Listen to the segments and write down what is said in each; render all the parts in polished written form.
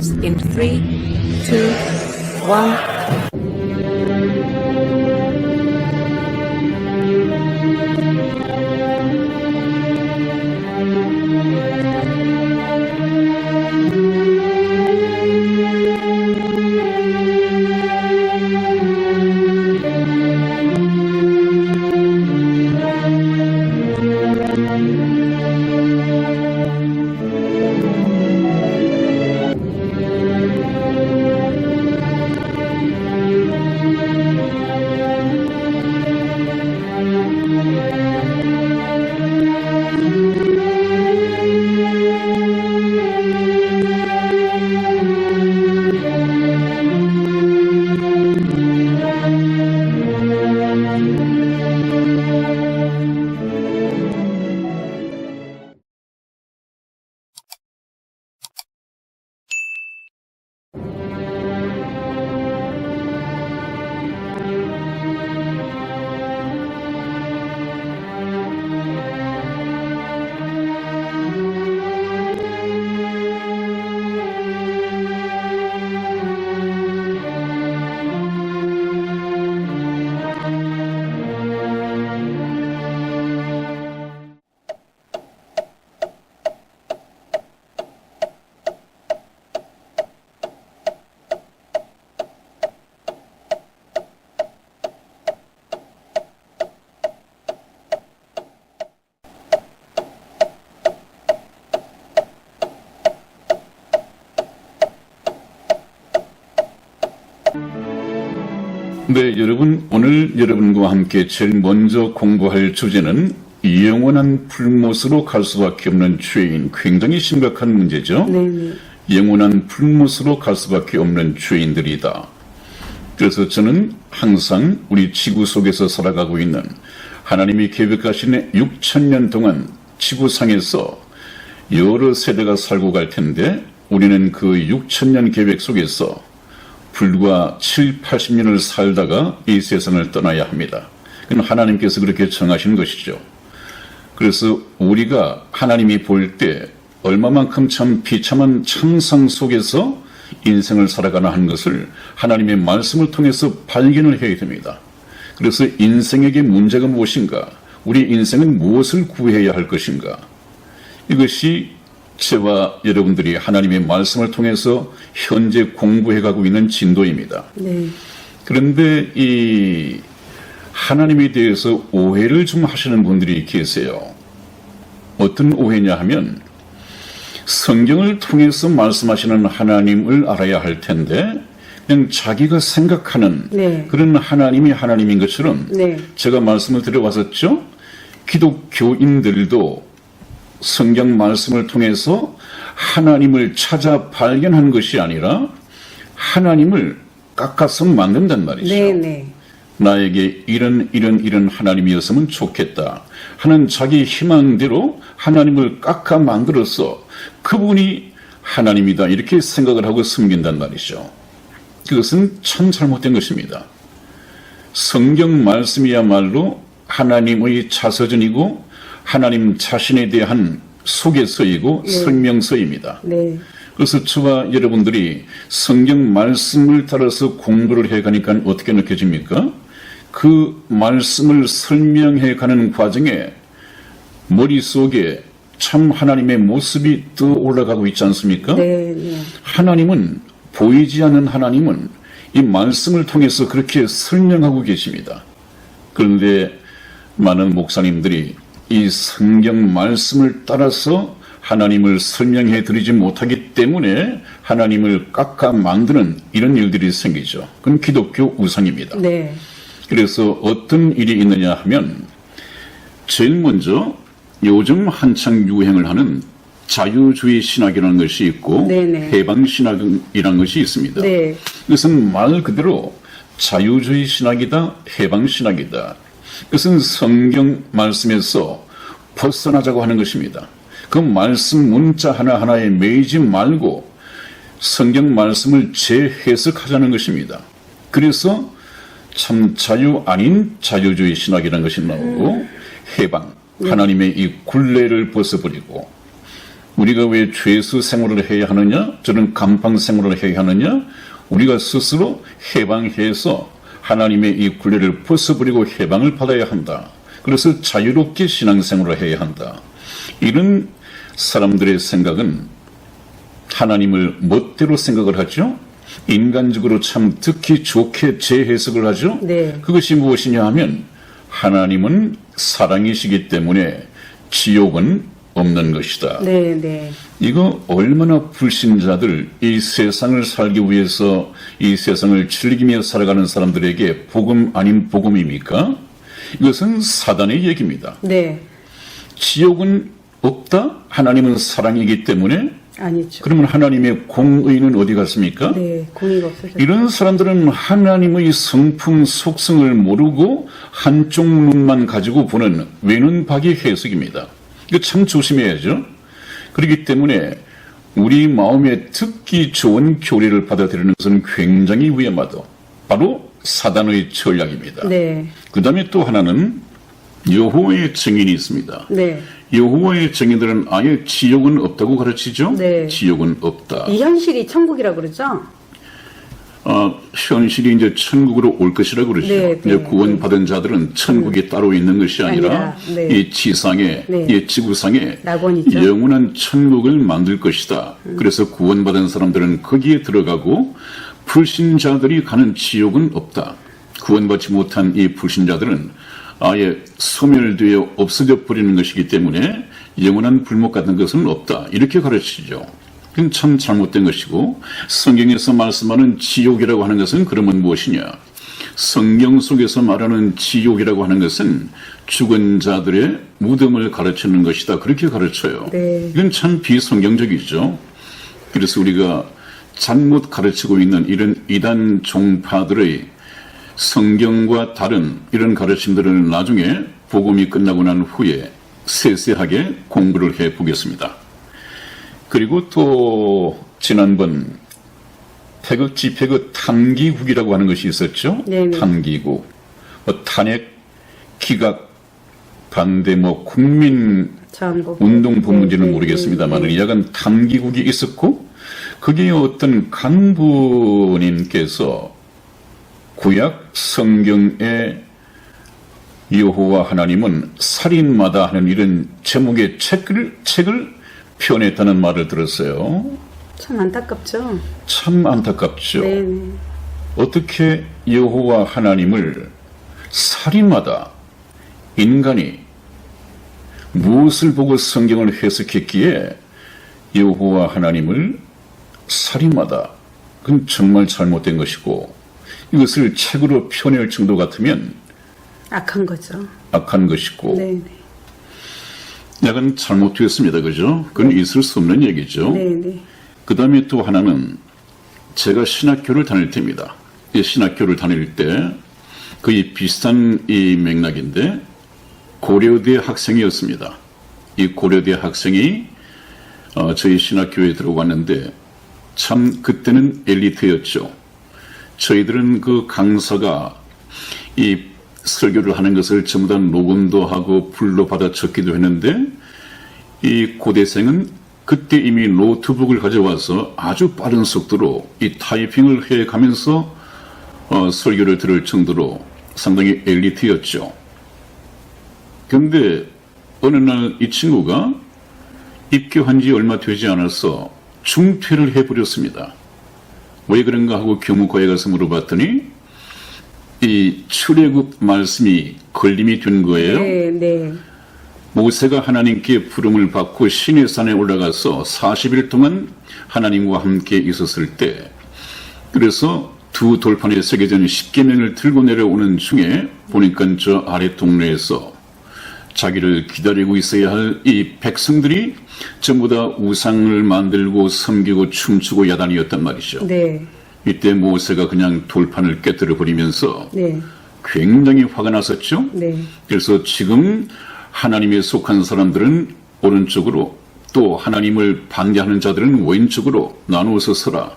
begins in 3, 2, 1. 네, 여러분, 오늘 여러분과 함께 제일 먼저 공부할 주제는 영원한 불못으로 갈 수밖에 없는 죄인. 굉장히 심각한 문제죠. 네네. 영원한 불못으로 갈 수밖에 없는 죄인들이다. 그래서 저는 항상 우리 지구 속에서 살아가고 있는 하나님이 계획하신 6,000년 동안 지구상에서 여러 세대가 살고 갈 텐데 우리는 그 6,000년 계획 속에서 불과 7, 80년을 살다가 이 세상을 떠나야 합니다. 그건 하나님께서 그렇게 정하신 것이죠. 그래서 우리가 하나님이 볼 때 얼마만큼 참 비참한 참상 속에서 인생을 살아가나 하는 것을 하나님의 말씀을 통해서 발견을 해야 됩니다. 그래서 인생에게 문제가 무엇인가? 우리 인생은 무엇을 구해야 할 것인가? 이것이 저와 여러분들이 하나님의 말씀을 통해서 현재 공부해가고 있는 진도입니다. 네. 그런데 이 하나님에 대해서 오해를 좀 하시는 분들이 계세요. 어떤 오해냐 하면 성경을 통해서 말씀하시는 하나님을 알아야 할 텐데 그냥 자기가 생각하는 네. 그런 하나님이 하나님인 것처럼 네. 제가 말씀을 드려왔었죠. 기독교인들도 성경 말씀을 통해서 하나님을 찾아 발견한 것이 아니라 하나님을 깎아서 만든단 말이죠. 네네. 나에게 이런 하나님이었으면 좋겠다 하는 자기 희망대로 하나님을 깎아 만들어서 그분이 하나님이다 이렇게 생각을 하고 섬긴단 말이죠. 그것은 참 잘못된 것입니다. 성경 말씀이야말로 하나님의 자서전이고 하나님 자신에 대한 소개서이고 네. 설명서입니다. 네. 그래서 저와 여러분들이 성경 말씀을 따라서 공부를 해가니까 어떻게 느껴집니까? 그 말씀을 설명해가는 과정에 머릿속에 참 하나님의 모습이 떠올라가고 있지 않습니까? 네. 네. 하나님은 보이지 않는 하나님은 이 말씀을 통해서 그렇게 설명하고 계십니다. 그런데 많은 목사님들이 이 성경 말씀을 따라서 하나님을 설명해 드리지 못하기 때문에 하나님을 깎아 만드는 이런 일들이 생기죠. 그건 기독교 우상입니다. 네. 그래서 어떤 일이 있느냐 하면 제일 먼저 요즘 한창 유행을 하는 자유주의 신학이라는 것이 있고 네네. 해방신학이라는 것이 있습니다. 네. 그것은 말 그대로 자유주의 신학이다, 해방신학이다. 그것은 성경 말씀에서 벗어나자고 하는 것입니다. 그 말씀 문자 하나하나에 매이지 말고 성경 말씀을 재해석하자는 것입니다. 그래서 참 자유 아닌 자유주의 신학이라는 것이 나오고 해방, 하나님의 이 굴레를 벗어버리고 우리가 왜 죄수 생활을 해야 하느냐? 저는 감방 생활을 해야 하느냐? 우리가 스스로 해방해서 하나님의 이 굴레를 벗어버리고 해방을 받아야 한다. 그래서 자유롭게 신앙생활을 해야 한다. 이런 사람들의 생각은 하나님을 멋대로 생각을 하죠. 인간적으로 참 듣기 좋게 재해석을 하죠. 네. 그것이 무엇이냐 하면 하나님은 사랑이시기 때문에 지옥은 없는 것이다. 네, 네. 이거 얼마나 불신자들, 이 세상을 살기 위해서 이 세상을 즐기며 살아가는 사람들에게 복음 아닌 복음입니까? 이것은 사단의 얘기입니다. 네. 지옥은 없다? 하나님은 사랑이기 때문에? 아니죠. 그러면 하나님의 공의는 어디 갔습니까? 네, 공의가 없어졌죠. 이런 사람들은 하나님의 성품 속성을 모르고 한쪽 눈만 가지고 보는 외눈박이 해석입니다. 이거 참 조심해야죠. 그렇기 때문에 우리 마음에 듣기 좋은 교리를 받아들이는 것은 굉장히 위험하다. 바로 사단의 전략입니다. 네. 그 다음에 또 하나는 여호와의 증인이 있습니다. 네. 여호와의 증인들은 아예 지옥은 없다고 가르치죠? 네. 지옥은 없다. 이 현실이 천국이라고 그러죠? 현실이 이제 천국으로 올 것이라고 그러죠. 네, 네, 이제 구원받은 자들은 천국이 따로 있는 것이 아니라 네. 이 지상에, 네. 이 지구상에 낙원이죠. 영원한 천국을 만들 것이다. 그래서 구원받은 사람들은 거기에 들어가고 불신자들이 가는 지옥은 없다. 구원받지 못한 이 불신자들은 아예 소멸되어 없어져 버리는 것이기 때문에 영원한 불목 같은 것은 없다. 이렇게 가르치죠. 그건 참 잘못된 것이고, 성경에서 말씀하는 지옥이라고 하는 것은 그러면 무엇이냐? 성경 속에서 말하는 지옥이라고 하는 것은 죽은 자들의 무덤을 가르치는 것이다. 그렇게 가르쳐요. 네. 이건 참 비성경적이죠. 그래서 우리가 잘못 가르치고 있는 이런 이단 종파들의 성경과 다른 이런 가르침들을 나중에 복음이 끝나고 난 후에 세세하게 공부를 해 보겠습니다. 그리고 또 지난번 태극 집회그 탄기국이라고 하는 것이 있었죠. 네네. 탄기국, 탄핵 기각 반대 국민 운동 부문지는 모르겠습니다만 이야간 탄기국이 있었고 거기에 어떤 간부님께서 구약 성경의 여호와 하나님은 살인마다 하는 이런 제목의 책을 표현했다는 말을 들었어요. 참 안타깝죠. 참 안타깝죠. 네네. 어떻게 여호와 하나님을 살인마다 인간이 무엇을 보고 성경을 해석했기에 여호와 하나님을 살인마다 그건 정말 잘못된 것이고 이것을 책으로 표현할 정도 같으면 악한 거죠. 악한 것이고 네네. 약간 잘못되었습니다. 그죠? 그건 있을 수 없는 얘기죠. 네네. 그 다음에 또 하나는 제가 신학교를 다닐 때입니다. 이 신학교를 다닐 때 거의 비슷한 이 맥락인데 고려대 학생이었습니다. 이 고려대 학생이 저희 신학교에 들어갔는데 참 그때는 엘리트였죠. 저희들은 그 강사가 이 설교를 하는 것을 전부 다 녹음도 하고 불로 받아 적기도 했는데 이 고대생은 그때 이미 노트북을 가져와서 아주 빠른 속도로 이 타이핑을 해가면서 설교를 들을 정도로 상당히 엘리트였죠. 그런데 어느 날 이 친구가 입교한 지 얼마 되지 않아서 중퇴를 해버렸습니다. 왜 그런가 하고 교무과에 가서 물어봤더니 이 출애굽 말씀이 걸림이 된 거예요. 네. 모세가 하나님께 부름을 받고 시내 산에 올라가서 40일 동안 하나님과 함께 있었을 때 그래서 두 돌판에 새겨진 십계명을 들고 내려오는 중에 보니까 저 아래 동네에서 자기를 기다리고 있어야 할 이 백성들이 전부 다 우상을 만들고 섬기고 춤추고 야단이었단 말이죠. 네. 이때 모세가 그냥 돌판을 깨뜨려 버리면서 네. 굉장히 화가 났었죠. 네. 그래서 지금 하나님에 속한 사람들은 오른쪽으로 또 하나님을 반대하는 자들은 왼쪽으로 나누어서 서라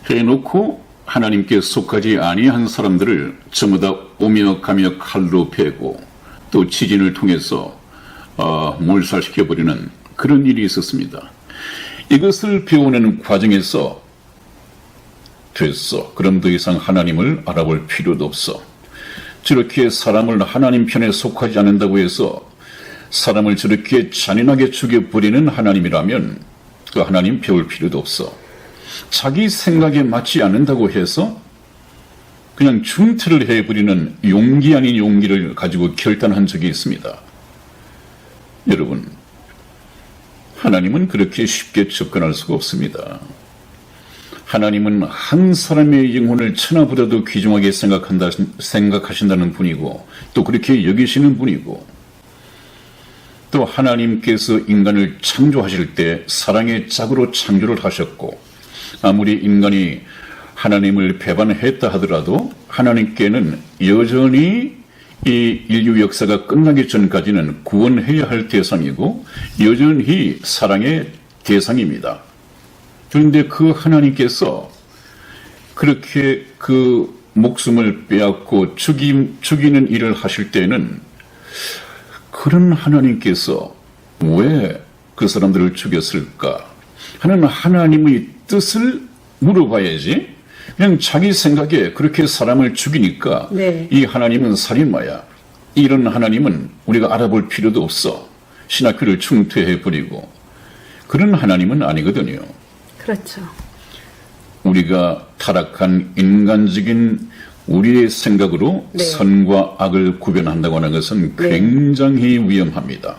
해놓고 하나님께 속하지 아니한 사람들을 전부 다 오며 가며 칼로 베고 또 지진을 통해서 몰살시켜버리는 그런 일이 있었습니다. 이것을 배우는 과정에서 됐어. 그럼 더 이상 하나님을 알아볼 필요도 없어. 저렇게 사람을 하나님 편에 속하지 않는다고 해서 사람을 저렇게 잔인하게 죽여버리는 하나님이라면 그 하나님 배울 필요도 없어. 자기 생각에 맞지 않는다고 해서 그냥 중퇴를 해버리는 용기 아닌 용기를 가지고 결단한 적이 있습니다. 여러분, 하나님은 그렇게 쉽게 접근할 수가 없습니다. 하나님은 한 사람의 영혼을 천하보다도 귀중하게 생각하신다는 분이고 또 그렇게 여기시는 분이고 또 하나님께서 인간을 창조하실 때 사랑의 짝으로 창조를 하셨고 아무리 인간이 하나님을 배반했다 하더라도 하나님께는 여전히 이 인류 역사가 끝나기 전까지는 구원해야 할 대상이고 여전히 사랑의 대상입니다. 그런데 그 하나님께서 그렇게 그 목숨을 빼앗고 죽이는 일을 하실 때는 그런 하나님께서 왜 그 사람들을 죽였을까 하는 하나님의 뜻을 물어봐야지. 그냥 자기 생각에 그렇게 사람을 죽이니까 네. 이 하나님은 살인마야. 이런 하나님은 우리가 알아볼 필요도 없어. 신학교를 중퇴해버리고 그런 하나님은 아니거든요. 그렇죠. 우리가 타락한 인간적인 우리의 생각으로 네. 선과 악을 구별한다고 하는 것은 굉장히 위험합니다.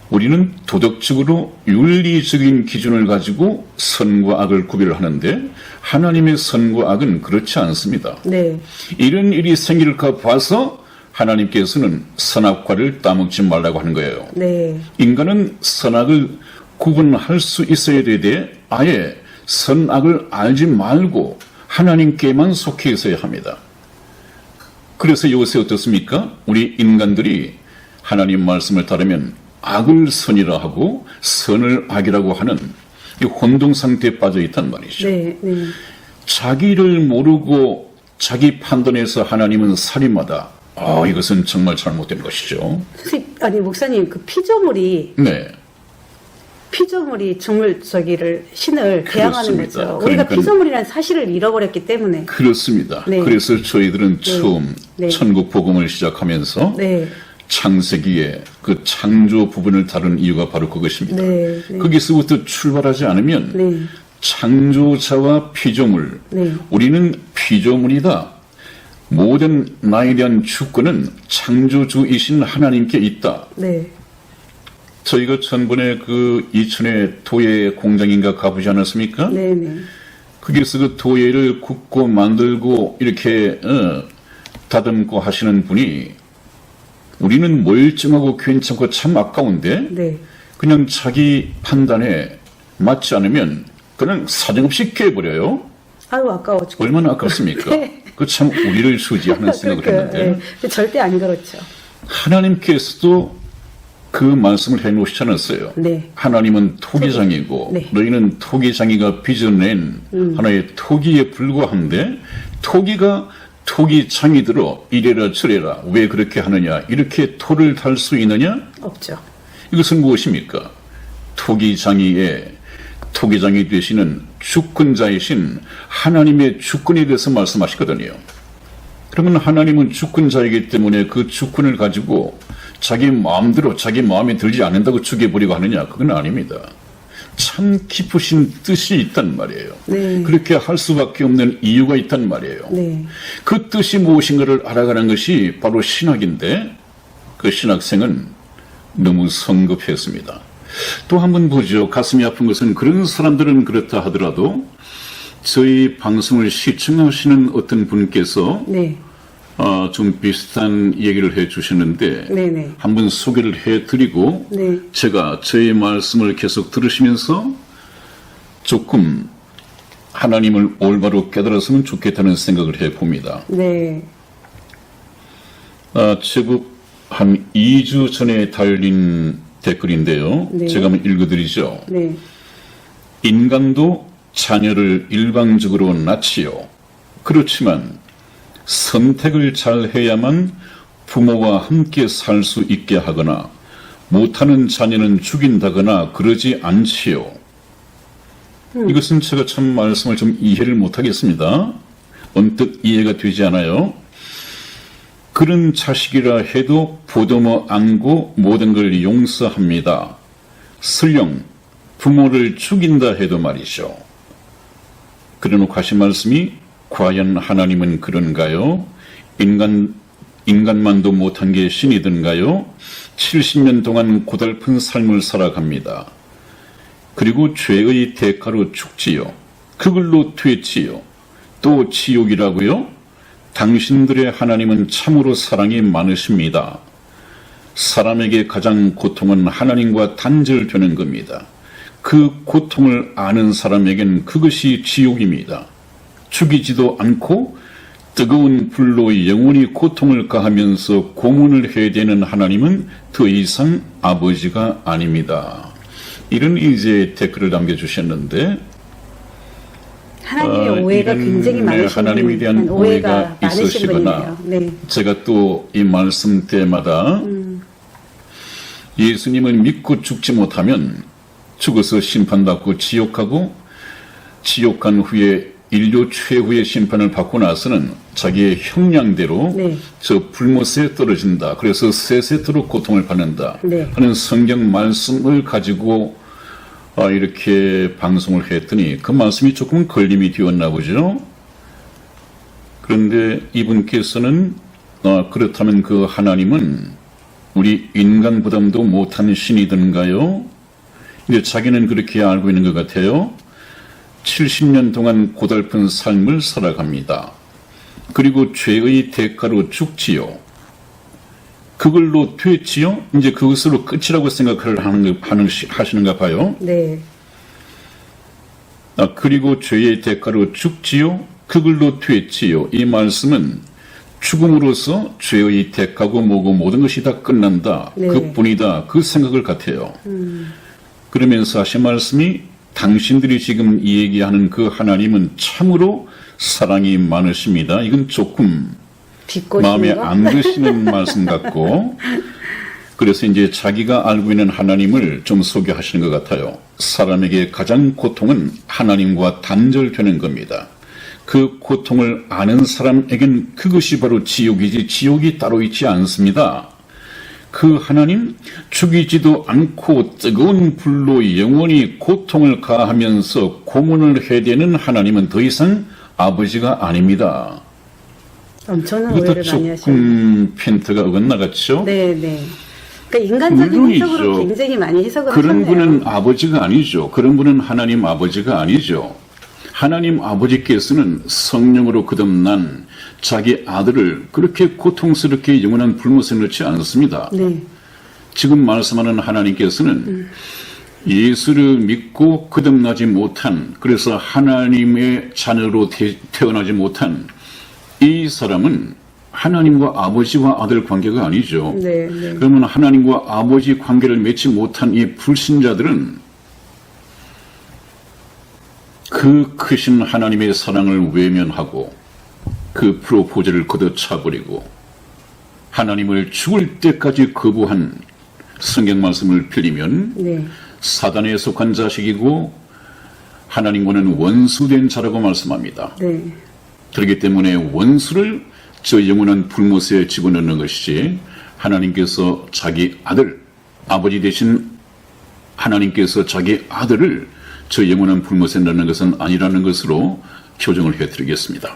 우리는 도덕적으로 윤리적인 기준을 가지고 선과 악을 구별하는데 하나님의 선과 악은 그렇지 않습니다. 네. 이런 일이 생길까 봐서 하나님께서는 선악과를 따먹지 말라고 하는 거예요. 네. 인간은 선악을 구분할 수 있어야 되되 아예 선악을 알지 말고 하나님께만 속해 있어야 합니다. 그래서 요새 어떻습니까? 우리 인간들이 하나님 말씀을 따르면 악을 선이라 하고 선을 악이라고 하는 이 혼동 상태에 빠져 있단 말이죠. 네. 네. 자기를 모르고 자기 판단에서 하나님은 살인마다. 이것은 정말 잘못된 것이죠. 아니 목사님 그 피조물이 네. 신을 대항하는 그렇습니다. 거죠. 우리가 그러니까 피조물이라는 사실을 잃어버렸기 때문에. 그렇습니다. 네. 그래서 저희들은 처음 네. 천국 복음을 시작하면서 네. 창세기의 그 창조 부분을 다룬 이유가 바로 그것입니다. 네. 네. 거기서부터 출발하지 않으면 네. 창조자와 피조물, 네. 우리는 피조물이다. 모든 나에 대한 주권은 창조주이신 하나님께 있다. 네. 저희가 전번에 그 이천의 도예 공장인가 가보지 않았습니까? 네. 네. 거기서 그 도예를 굽고 만들고 이렇게 다듬고 하시는 분이 우리는 멀쩡하고 괜찮고 참 아까운데 네. 그냥 자기 판단에 맞지 않으면 그냥 사정없이 깨버려요. 아유 아까워 죽겠다. 얼마나 아깝습니까? 네. 그 참 우리를 수지 하는 생각을 했는데 네. 절대 안 그렇죠. 하나님께서도 그 말씀을 해놓으시지 않았어요. 네. 하나님은 토기장이고 네. 너희는 토기장이가 빚어낸 하나의 토기에 불과한데 토기가 토기장이 들어 이래라 저래라 왜 그렇게 하느냐 이렇게 토를 달 수 있느냐? 없죠. 이것은 무엇입니까? 토기장이 되시는 주권자이신 하나님의 주권에 대해서 말씀하시거든요. 그러면 하나님은 주권자이기 때문에 그 주권을 가지고 자기 마음대로 자기 마음에 들지 않는다고 죽여버리고 하느냐? 그건 아닙니다. 참 깊으신 뜻이 있단 말이에요. 네. 그렇게 할 수밖에 없는 이유가 있단 말이에요. 네. 그 뜻이 무엇인가를 알아가는 것이 바로 신학인데 그 신학생은 너무 성급했습니다. 또 한 번 보죠. 가슴이 아픈 것은 그런 사람들은 그렇다 하더라도 저희 방송을 시청하시는 어떤 분께서 네. 좀 비슷한 얘기를 해 주셨는데 네네. 한번 소개를 해드리고 네. 제가 저의 말씀을 계속 들으시면서 조금 하나님을 올바로 깨달았으면 좋겠다는 생각을 해봅니다. 네. 제국 한 2주 전에 달린 댓글인데요. 네. 제가 한번 읽어드리죠. 네. 인간도 자녀를 일방적으로 낳지요. 그렇지만 선택을 잘 해야만 부모와 함께 살 수 있게 하거나 못하는 자녀는 죽인다거나 그러지 않지요. 이것은 제가 참 말씀을 좀 이해를 못하겠습니다. 언뜻 이해가 되지 않아요. 그런 자식이라 해도 보듬어 안고 모든 걸 용서합니다. 설령 부모를 죽인다 해도 말이죠. 그래놓고 하신 말씀이 과연 하나님은 그런가요? 인간만도 못한 게 신이든가요? 70년 동안 고달픈 삶을 살아갑니다. 그리고 죄의 대가로 죽지요. 그걸로 퇴치요. 또 지옥이라고요? 당신들의 하나님은 참으로 사랑이 많으십니다. 사람에게 가장 고통은 하나님과 단절되는 겁니다. 그 고통을 아는 사람에겐 그것이 지옥입니다. 죽이지도 않고 뜨거운 불로 영원히 고통을 가하면서 고문을 해야 되는 하나님은 더 이상 아버지가 아닙니다. 이런 이제 댓글을 남겨주셨는데 하나님의 오해가 굉장히 많으신 하나님에 대한 오해가 많으신 있으시거나 분이네요. 네. 제가 또 이 말씀 때마다 예수님을 믿고 죽지 못하면 죽어서 심판받고 지옥하고 지옥간 후에 인류 최후의 심판을 받고 나서는 자기의 형량대로 네. 저 불못에 떨어진다. 그래서 세세토록 고통을 받는다. 네. 하는 성경 말씀을 가지고 이렇게 방송을 했더니 그 말씀이 조금 걸림이 되었나 보죠. 그런데 이분께서는 그렇다면 그 하나님은 우리 인간보다도 못한 신이든가요? 근데 자기는 그렇게 알고 있는 것 같아요. 70년 동안 고달픈 삶을 살아갑니다. 그리고 죄의 대가로 죽지요. 그걸로 퇴치요? 이제 그것으로 끝이라고 생각을 하시는가 봐요. 네. 그리고 죄의 대가로 죽지요? 그걸로 퇴치요. 이 말씀은 죽음으로써 죄의 대가고 뭐고 모든 것이 다 끝난다. 네. 그뿐이다. 그 생각을 같아요. 그러면서 하신 말씀이 당신들이 지금 얘기하는 그 하나님은 참으로 사랑이 많으십니다. 이건 조금 마음에 안 드시는 말씀 같고, 그래서 이제 자기가 알고 있는 하나님을 좀 소개하시는 것 같아요. 사람에게 가장 고통은 하나님과 단절되는 겁니다. 그 고통을 아는 사람에겐 그것이 바로 지옥이지 지옥이 따로 있지 않습니다. 그 하나님 죽이지도 않고 뜨거운 불로 영원히 고통을 가하면서 고문을 해야 되는 하나님은 더 이상 아버지가 아닙니다. 엄청난 이것도 오해를 많이 하시네요. 조금 펜트가 어긋나갔죠? 네. 그러니까 인간적인 해석으로 굉장히 많이 해석을 그런 하셨네요. 분은 아버지가 아니죠. 그런 분은 하나님 아버지가 아니죠. 하나님 아버지께서는 성령으로 거듭난 자기 아들을 그렇게 고통스럽게 영원한 불못에 넣지 않습니다. 네. 지금 말씀하는 하나님께서는 예수를 믿고 거듭나지 못한, 그래서 하나님의 자녀로 태어나지 못한 이 사람은 하나님과 아버지와 아들 관계가 아니죠. 네. 그러면 하나님과 아버지 관계를 맺지 못한 이 불신자들은 그 크신 하나님의 사랑을 외면하고 그 프로포즈를 걷어차버리고 하나님을 죽을 때까지 거부한 성경 말씀을 빌리면 네. 사단에 속한 자식이고 하나님과는 원수된 자라고 말씀합니다. 네. 그렇기 때문에 원수를 저 영원한 불못에 집어넣는 것이지 하나님께서 자기 아들, 아버지 되신 하나님께서 자기 아들을 저 영원한 불못에 넣는 것은 아니라는 것으로 교정을 해드리겠습니다.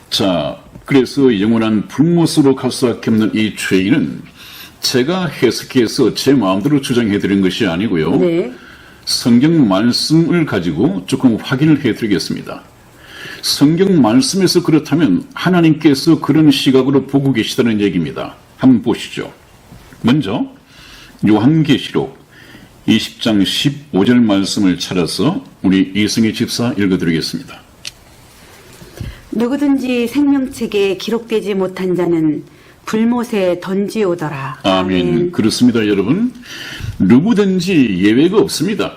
자, 그래서 영원한 불못으로 갈 수밖에 없는 이 죄인은 제가 해석해서 제 마음대로 주장해드린 것이 아니고요. 네. 성경 말씀을 가지고 조금 확인을 해드리겠습니다. 성경 말씀에서 그렇다면 하나님께서 그런 시각으로 보고 계시다는 얘기입니다. 한번 보시죠. 먼저 요한계시록 20장 15절 말씀을 찾아서 우리 이승희 집사 읽어드리겠습니다. 누구든지 생명책에 기록되지 못한 자는 불못에 던지오더라. 아멘. 그렇습니다, 여러분. 누구든지 예외가 없습니다.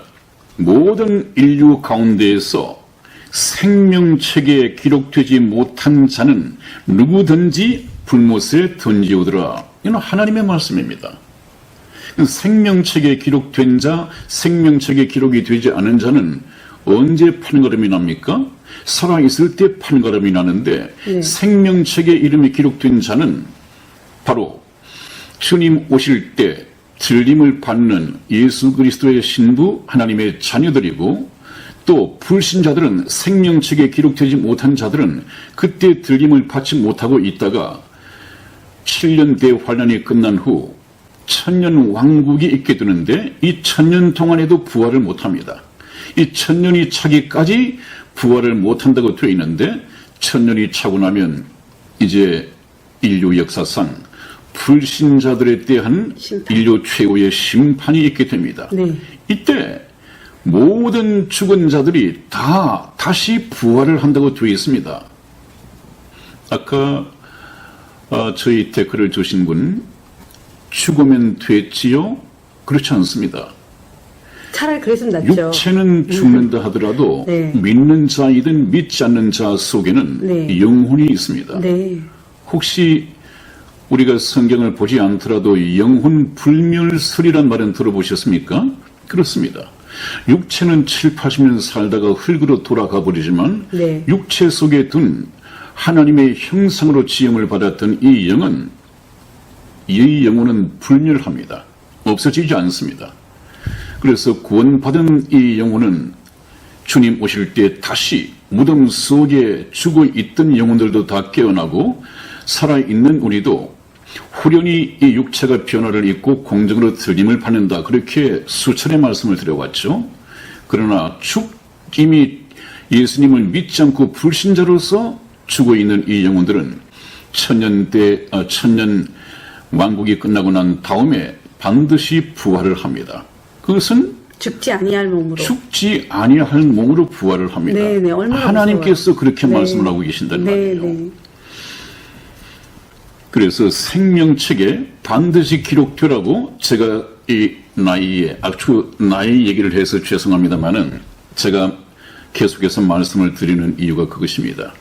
모든 인류 가운데에서 생명책에 기록되지 못한 자는 누구든지 불못에 던지오더라. 이는 하나님의 말씀입니다. 생명책에 기록된 자, 생명책에 기록이 되지 않은 자는 언제 판가름이 납니까? 살아있을 때 판가름이 나는데 네. 생명책에 이름이 기록된 자는 바로 주님 오실 때 들림을 받는 예수 그리스도의 신부 하나님의 자녀들이고, 또 불신자들은 생명책에 기록되지 못한 자들은 그때 들림을 받지 못하고 있다가 7년 대환란이 끝난 후 천년 왕국이 있게 되는데 이 천년 동안에도 부활을 못합니다. 이 천년이 차기까지 부활을 못한다고 되어 있는데, 천년이 차고 나면 이제 인류 역사상 불신자들에 대한 심판. 인류 최후의 심판이 있게 됩니다. 네. 이때 모든 죽은 자들이 다 다시 부활을 한다고 되어 있습니다. 아까 저희 댓글을 주신 분, 죽으면 됐지요? 그렇지 않습니다. 차라리 그랬으면 낫죠. 육체는 죽는다 하더라도 네. 믿는 자이든 믿지 않는 자 속에는 네. 영혼이 있습니다. 네. 혹시 우리가 성경을 보지 않더라도 영혼 불멸설이란 말은 들어보셨습니까? 그렇습니다. 육체는 7, 80년 살다가 흙으로 돌아가 버리지만 네. 육체 속에 둔 하나님의 형상으로 지음을 받았던 이 영혼은 불멸합니다. 없어지지 않습니다. 그래서 구원받은 이 영혼은 주님 오실 때 다시 무덤 속에 죽어 있던 영혼들도 다 깨어나고, 살아있는 우리도 후련히 이 육체가 변화를 입고 공정으로 들림을 받는다, 그렇게 수차례 말씀을 드려왔죠. 그러나 이미 예수님을 믿지 않고 불신자로서 죽어 있는 이 영혼들은 천년 왕국이 끝나고 난 다음에 반드시 부활을 합니다. 그것은 죽지 아니할 몸으로. 죽지 아니할 몸으로 부활을 합니다. 네, 얼마나 하나님께서 무서워요. 그렇게 네. 말씀을 하고 계신단 네, 말이에요. 네. 그래서 생명책에 반드시 기록되라고 제가 이 나이 얘기를 해서 죄송합니다만은 제가 계속해서 말씀을 드리는 이유가 그것입니다.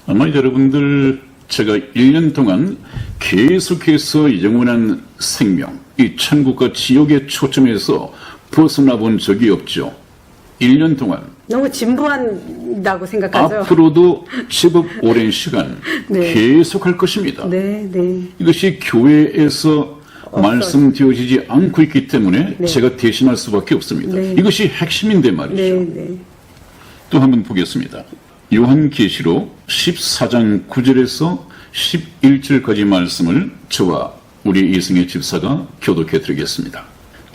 아마 여러분들, 제가 1년 동안 계속해서 영원한 생명, 이 천국과 지옥에 초점해서 벗어나 본 적이 없죠. 1년 동안. 너무 진부한다고 생각하죠. 앞으로도 제법 오랜 시간 네. 계속할 것입니다. 네, 네. 이것이 교회에서 말씀되어지지 않고 있기 때문에 네. 제가 대신할 수밖에 없습니다. 네. 이것이 핵심인데 말이죠. 네, 네. 또 한번 보겠습니다. 요한계시록 14장 9절에서 11절까지 말씀을 저와 우리 이승의 집사가 교독해 드리겠습니다.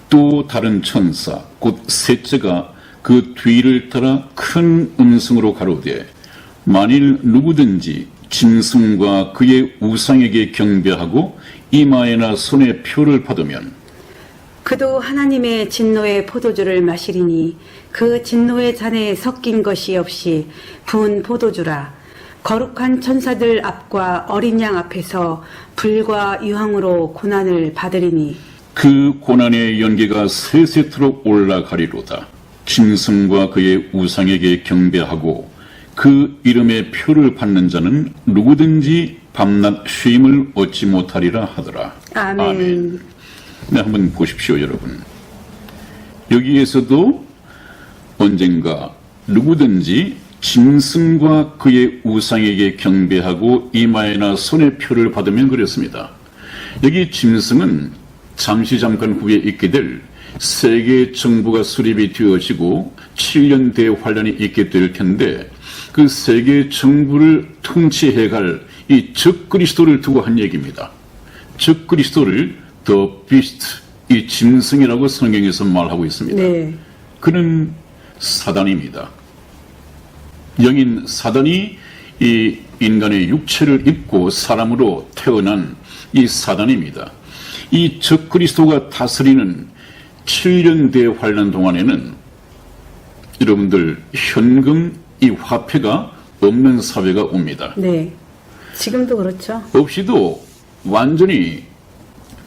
또 다른 천사 곧 셋째가 그 뒤를 따라 큰 음성으로 가로되, 만일 누구든지 짐승과 그의 우상에게 경배하고 이마에나 손에 표를 받으면 그도 하나님의 진노의 포도주를 마시리니 그 진노의 잔에 섞인 것이 없이 부은 포도주라. 거룩한 천사들 앞과 어린 양 앞에서 불과 유황으로 고난을 받으리니 그 고난의 연기가 세세토록 올라가리로다. 짐승과 그의 우상에게 경배하고 그 이름의 표를 받는 자는 누구든지 밤낮 쉼을 얻지 못하리라 하더라. 아멘. 네, 한번 보십시오, 여러분. 여기에서도 언젠가 누구든지 짐승과 그의 우상에게 경배하고 이마에나 손에 표를 받으면 그랬습니다. 여기 짐승은 잠깐 후에 있게 될 세계 정부가 수립이 되어지고 7년 대환란이 있게 될 텐데, 그 세계 정부를 통치해갈 이 적그리스도를 두고 한 얘기입니다. 적그리스도를 The Beast, 이 짐승이라고 성경에서 말하고 있습니다. 네. 그는 사단입니다. 영인 사단이 이 인간의 육체를 입고 사람으로 태어난 이 사단입니다. 이 적그리스도가 다스리는 7년 대환란 동안에는 여러분들 현금, 이 화폐가 없는 사회가 옵니다. 네. 지금도 그렇죠. 없이도 완전히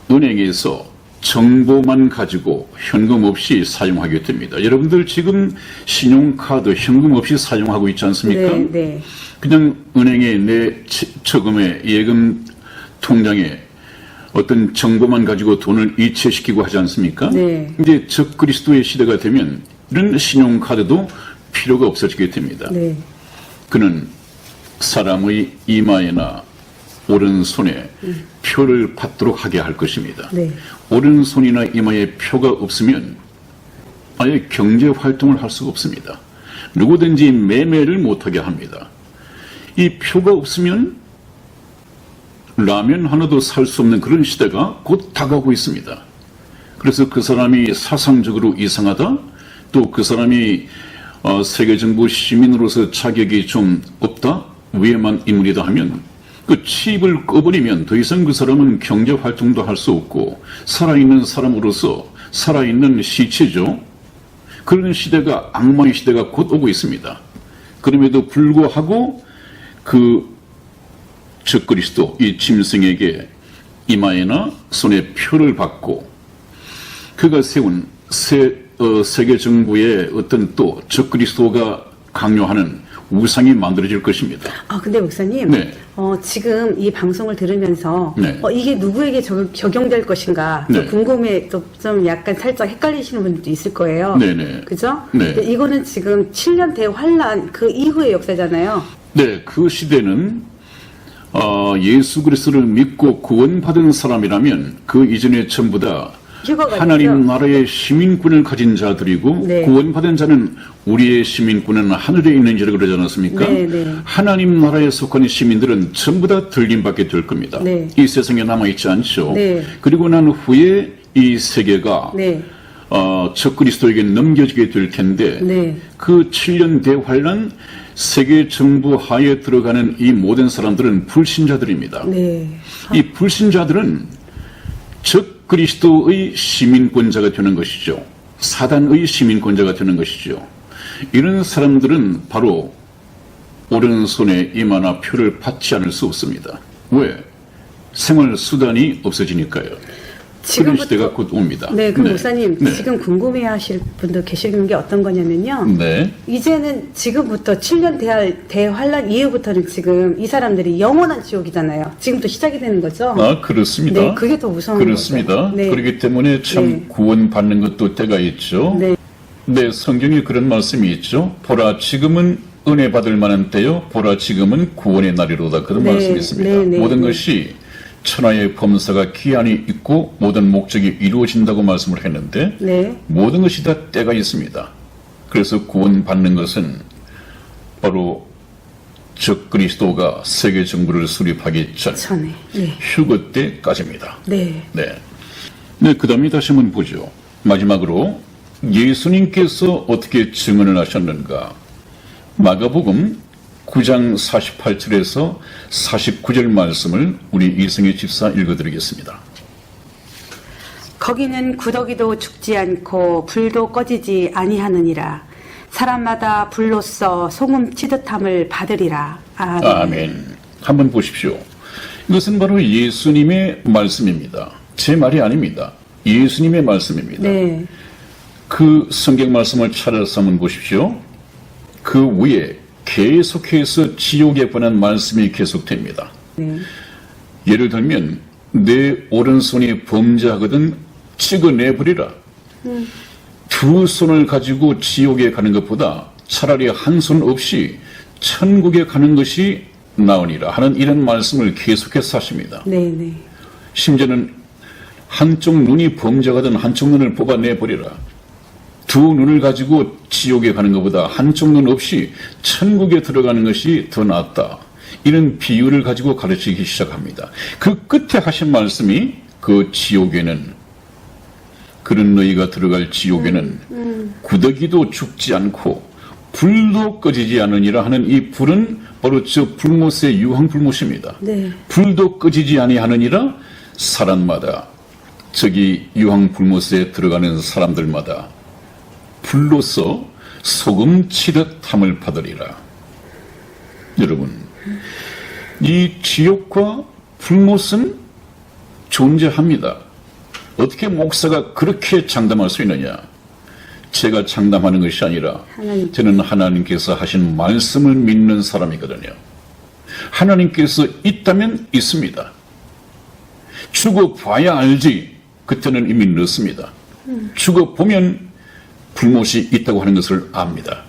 은행에서 정보만 가지고 현금 없이 사용하게 됩니다. 여러분들 지금 신용카드 현금 없이 사용하고 있지 않습니까? 네, 네. 그냥 은행에 내 저금에 예금 통장에 어떤 정보만 가지고 돈을 이체시키고 하지 않습니까? 네. 이제 적그리스도의 시대가 되면 이런 신용카드도 필요가 없어지게 됩니다. 네. 그는 사람의 이마에나 오른손에 표를 받도록 하게 할 것입니다. 네. 오른손이나 이마에 표가 없으면 아예 경제 활동을 할 수가 없습니다. 누구든지 매매를 못하게 합니다. 이 표가 없으면 라면 하나도 살 수 없는 그런 시대가 곧 다가오고 있습니다. 그래서 그 사람이 사상적으로 이상하다, 또 그 사람이 세계정부 시민으로서 자격이 좀 없다, 위험한 인물이다 하면 그 칩을 꺼버리면 더 이상 그 사람은 경제활동도 할 수 없고 살아있는 사람으로서 살아있는 시체죠. 그런 시대가, 악마의 시대가 곧 오고 있습니다. 그럼에도 불구하고 그 적그리스도, 이 짐승에게 이마에나 손에 표를 받고 그가 세운 세계 정부의 어떤 또 적그리스도가 강요하는 우상이 만들어질 것입니다. 근데 목사님, 네. 지금 이 방송을 들으면서 네. 이게 누구에게 적용될 것인가 또 네. 궁금해, 또 좀 약간 살짝 헷갈리시는 분들도 있을 거예요. 네네. 그죠? 네. 근데 이거는 지금 7년 대환란 그 이후의 역사잖아요. 네, 그 시대는 예수 그리스도를 믿고 구원받은 사람이라면 그 이전에 전부 다 휴거가 하나님 됐죠? 나라의 시민권을 가진 자들이고 네. 구원받은 자는 우리의 시민권은 하늘에 있는지라 그러지 않았습니까? 네, 네. 하나님 나라에 속한 시민들은 전부 다 들림받게 될 겁니다. 네. 이 세상에 남아있지 않죠. 네. 그리고 난 후에 이 세계가 네. 적그리스도에게 넘겨지게 될 텐데 네. 그 7년 대환란 세계 정부 하에 들어가는 이 모든 사람들은 불신자들입니다. 네. 이 불신자들은 적그리스도의 시민권자가 되는 것이죠. 사단의 시민권자가 되는 것이죠. 이런 사람들은 바로 오른손에 이마나 표를 받지 않을 수 없습니다. 왜? 생활 수단이 없어지니까요. 그런 시대가 곧 옵니다. 네, 그럼 목사님, 네. 지금 궁금해하실 분도 계시는 게 어떤 거냐면요. 네. 이제는 지금부터 7년 대환란 이후부터는 지금 이 사람들이 영원한 지옥이잖아요. 지금부터 시작이 되는 거죠. 그렇습니다. 네, 그게 더 무서운 그렇습니다. 거죠. 네. 그렇기 때문에 참 네. 구원받는 것도 때가 있죠. 네. 네, 성경에 그런 말씀이 있죠. 보라, 지금은 은혜 받을 만한 때요. 보라, 지금은 구원의 날이로다. 그런 네, 말씀이 있습니다. 네, 네, 모든 네. 것이 천하의 범사가 기한이 있고 모든 목적이 이루어진다고 말씀을 했는데 네. 모든 것이 다 때가 있습니다. 그래서 구원받는 것은 바로 적그리스도가 세계 정부를 수립하기 전에. 네. 휴거 때까지입니다. 네. 네. 네, 그 다음에 다시 한번 보죠. 마지막으로 예수님께서 어떻게 증언을 하셨는가. 마가복음 9장 48절에서 49절 말씀을 우리 이승희 집사 읽어드리겠습니다. 거기는 구더기도 죽지 않고 불도 꺼지지 아니하느니라. 사람마다 불로써 소금 치듯함을 받으리라. 아멘. 아멘. 한번 보십시오. 이것은 바로 예수님의 말씀입니다. 제 말이 아닙니다. 예수님의 말씀입니다. 네. 그 성경 말씀을 찾아서 한번 보십시오. 그 위에 계속해서 지옥에 관한 말씀이 계속됩니다. 네. 예를 들면 내 오른손이 범죄하거든 찍어내버리라. 두 손을 가지고 지옥에 가는 것보다 차라리 한 손 없이 천국에 가는 것이 나으니라 하는 이런 말씀을 계속해서 하십니다. 네. 네. 심지어는 한쪽 눈이 범죄하거든 한쪽 눈을 뽑아내버리라. 두 눈을 가지고 지옥에 가는 것보다 한쪽 눈 없이 천국에 들어가는 것이 더 낫다. 이런 비유를 가지고 가르치기 시작합니다. 그 끝에 하신 말씀이 그 지옥에는, 그런 너희가 들어갈 지옥에는 구더기도 죽지 않고 불도 꺼지지 않으니라 하는 이 불은 바로 저 불못의 유황 불못입니다. 네. 불도 꺼지지 아니하느니라. 사람마다, 저기 유황 불못에 들어가는 사람들마다 불로서 소금 치듯 함을 받으리라. 여러분, 이 지옥과 불못은 존재합니다. 어떻게 목사가 그렇게 장담할 수 있느냐? 제가 장담하는 것이 아니라 저는 하나님께서 하신 말씀을 믿는 사람이거든요. 하나님께서 있다면 있습니다. 죽어봐야 알지. 그때는 이미 늦습니다. 죽어보면 불못이 있다고 하는 것을 압니다.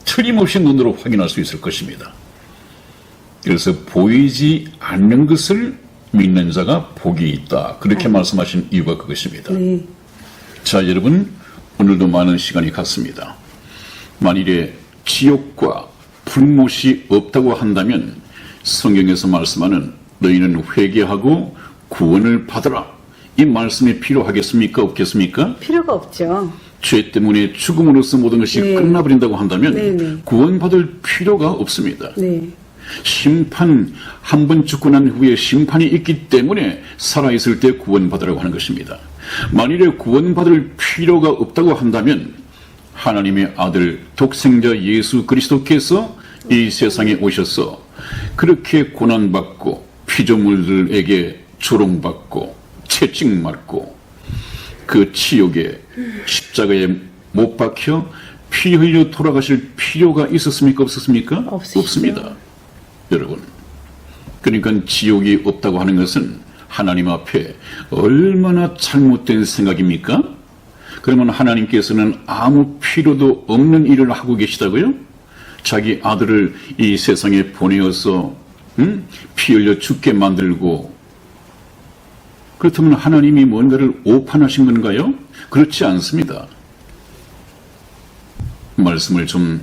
틀림없이 눈으로 확인할 수 있을 것입니다. 그래서 보이지 않는 것을 믿는 자가 복이 있다. 그렇게 말씀하신 이유가 그것입니다. 네. 자, 여러분, 오늘도 많은 시간이 갔습니다. 만일에 지옥과 불못이 없다고 한다면 성경에서 말씀하는 너희는 회개하고 구원을 받으라. 이 말씀이 필요하겠습니까? 없겠습니까? 필요가 없죠. 죄 때문에 죽음으로써 모든 것이 네. 끝나버린다고 한다면 네. 구원받을 필요가 없습니다. 네. 심판, 한 번 죽고 난 후에 심판이 있기 때문에 살아있을 때 구원받으라고 하는 것입니다. 만일에 구원받을 필요가 없다고 한다면 하나님의 아들 독생자 예수 그리스도께서 이 세상에 오셔서 그렇게 고난받고 피조물들에게 조롱받고 채찍맞고 그 치욕에 십자가에 못 박혀 피 흘려 돌아가실 필요가 있었습니까? 없었습니까? 없으시죠. 없습니다. 여러분, 그러니까 지옥이 없다고 하는 것은 하나님 앞에 얼마나 잘못된 생각입니까? 그러면 하나님께서는 아무 필요도 없는 일을 하고 계시다고요? 자기 아들을 이 세상에 보내어서 피 흘려 죽게 만들고, 그렇다면 하나님이 뭔가를 오판하신 건가요? 그렇지 않습니다. 말씀을 좀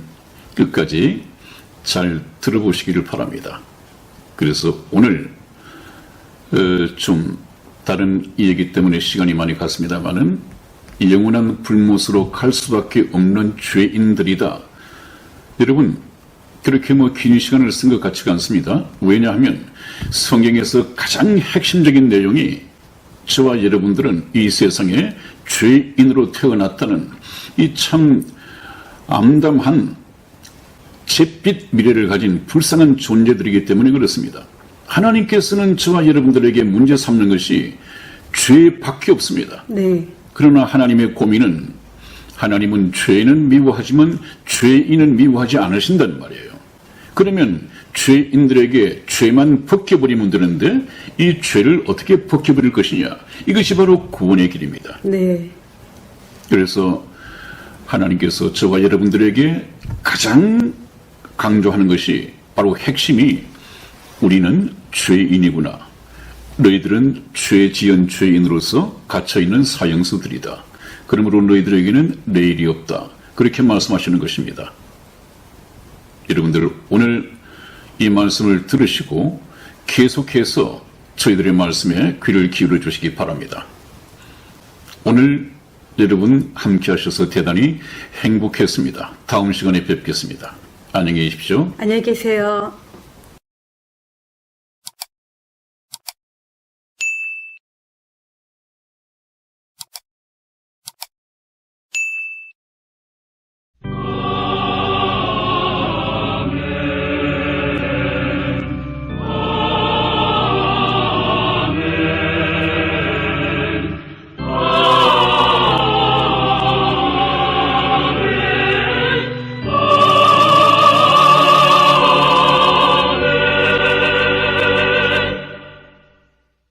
끝까지 잘 들어보시기를 바랍니다. 그래서 오늘 좀 다른 이야기 때문에 시간이 많이 갔습니다마는 영원한 불못으로 갈 수밖에 없는 죄인들이다. 여러분, 그렇게 긴 시간을 쓴 것 같지가 않습니다. 왜냐하면 성경에서 가장 핵심적인 내용이 저와 여러분들은 이 세상에 죄인으로 태어났다는 이 참 암담한 잿빛 미래를 가진 불쌍한 존재들이기 때문에 그렇습니다. 하나님께서는 저와 여러분들에게 문제 삼는 것이 죄밖에 없습니다. 네. 그러나 하나님의 고민은, 하나님은 죄인은 미워하지만 죄인은 미워하지 않으신단 말이에요. 그러면 죄인들에게 죄만 벗겨버리면 되는데 이 죄를 어떻게 벗겨버릴 것이냐, 이것이 바로 구원의 길입니다. 네. 그래서 하나님께서 저와 여러분들에게 가장 강조하는 것이 바로 핵심이 우리는 죄인이구나. 너희들은 죄 지은 죄인으로서 갇혀있는 사형수들이다. 그러므로 너희들에게는 내일이 없다. 그렇게 말씀하시는 것입니다. 여러분들 오늘 이 말씀을 들으시고 계속해서 저희들의 말씀에 귀를 기울여 주시기 바랍니다. 오늘 여러분 함께 하셔서 대단히 행복했습니다. 다음 시간에 뵙겠습니다. 안녕히 계십시오. 안녕히 계세요.